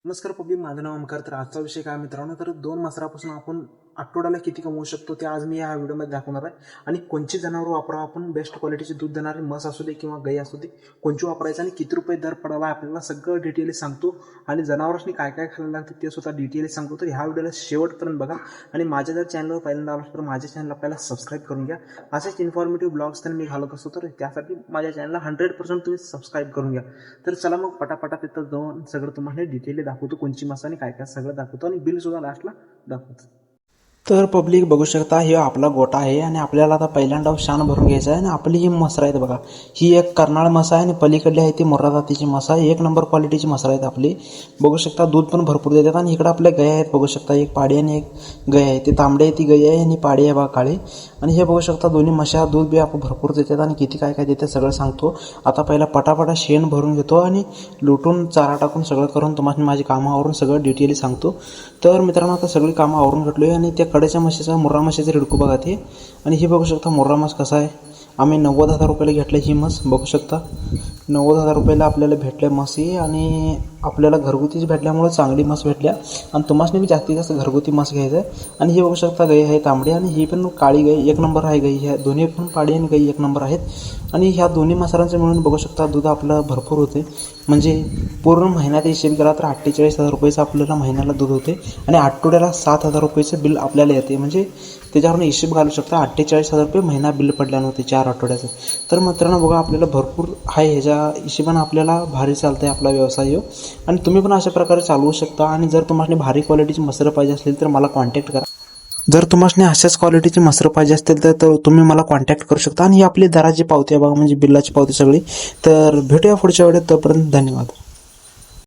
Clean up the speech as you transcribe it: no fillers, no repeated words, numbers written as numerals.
नमस्कार पब्लिक, माझं नाव ओमकार. तर आजचा विषय काय मित्रांनो, तर 2 मसरापासून आपण आठवड्याला किती कमवू शकतो ते आज मी या व्हिडिओमध्ये दाखवणार आहे. आणि कोणची जनावर वापरावं आपण, बेस्ट क्वालिटीचे दूध देणारी म्हस असू दे किंवा गाई असू दे, कोणची वापरायचं आणि किती रुपये दर पडावा आपल्याला सगळं डिटेली सांगतो. आणि जनावरांनी काय काय खायला लागतं ते सुद्धा डिटेली सांगतो. तर ह्या व्हिडिओला शेवटपर्यंत बघा. आणि माझ्या जर चॅनलवर पहिल्यांदा आलो तर माझ्या चॅनलला पहिला सबस्क्राईब करून घ्या. असेच इन्फॉर्मेटिव्ह ब्लॉग्स तर मी घालत असतो, तर त्यासाठी माझ्या चॅनलला 100% तुम्ही सबस्क्राईब करून घ्या. तर चला मग पटापटा तिथं जाऊन सगळं तुम्हाला डिटेली दाखवतो, कोणची मसा आणि काय काय सगळं दाखवतो आणि बिल सुद्धा लास्टला दाखवतो. तर पब्लिक बघू शकता, हे आपला गोटा आहे आणि आपल्याला आता पहिल्यांदा शान भरून घ्यायचा आहे. आणि आपली ही मसरा आहेत बघा, ही एक कर्नाळ मसा आहे आणि पलीकडली आहे ती मोर्रा जातीची मसा आहे. 1 नंबर क्वालिटीची मसरा आहेत आपली. बघू शकता दूध पण भरपूर देतात. आणि इकडे आपल्या गाय आहेत बघू शकता, एक पाडी आणि एक गाय आहे. ती तांबडी आहे ती गाय आहे आणि पाडी आहे बघा काळी. आणि हे बघू शकता दोन्ही मशा दूध बी आपण भरपूर देतात आणि किती काय काय देते सगळं सांगतो. आता पहिला पटापटा शेण भरून घेतो आणि लुटून चारा टाकून सगळं करून तुम्हाला माझी कामावरून सगळं डिटेली सांगतो. तर मित्रांनो, आता सगळी कामं आवरून घेतलो आहे. आणि त्या कडेच्या म्हशीचा मुर्रा म्हशीचं रिडकू बघा ते. आणि हे बघू शकता मुर्रा म्हस कसा आहे. आम्ही 90,000 रुपयाला घेतलं ही म्हस. बघू शकता 90,000 रुपयाला आपल्याला भेटल्या म्हशी. आणि आपल्याला घरगुतीच भेटल्यामुळे चांगली म्हस भेटल्या. आणि तुम्हाला बी जास्तीत जास्त घरगुती म्हस घ्यायचं आहे. आणि हे बघू शकता गाई आहे तांबडी आणि ही पण काळी गाई 1 नंबर आहे. गाई ह्या दोन्ही पण पाडी आणि गाई 1 नंबर आहेत. आणि ह्या दोन्ही मसारांचे मिळून बघू शकता दूध आपलं भरपूर होते. म्हणजे पूर्ण महिन्यात हिशेब केला तर 48,000 रुपयाचं आपल्याला महिन्याला दूध होते. आणि आठवड्याला 7,000 रुपयाचं बिल आपल्याला येते. म्हणजे त्याच्यावरून हिशेब घालू शकता 48,000 रुपये महिना बिल पडल्यानं होते 4 आठवड्याचं. तर मित्रांनो बघा, आपल्याला भरपूर आहे, ह्याच्या हिशेबानं आपल्याला भारी चालतं आहे आपला व्यवसाय. आणि तुम्ही पण अशा प्रकारे चालवू शकता. आणि जर तुम्हाला भारी क्वालिटीची मसरं पाहिजे असतील तर मला कॉन्टॅक्ट करा. जर तुम्हाला अशाच क्वालिटीची मसरं पाहिजे असतील तर तुम्ही मला कॉन्टॅक्ट करू शकता. आणि ही आपली दराची पावती आहे बघा, म्हणजे बिल्लाची पावती सगळी. तर भेटूया पुढच्या वेळेत, तोपर्यंत धन्यवाद.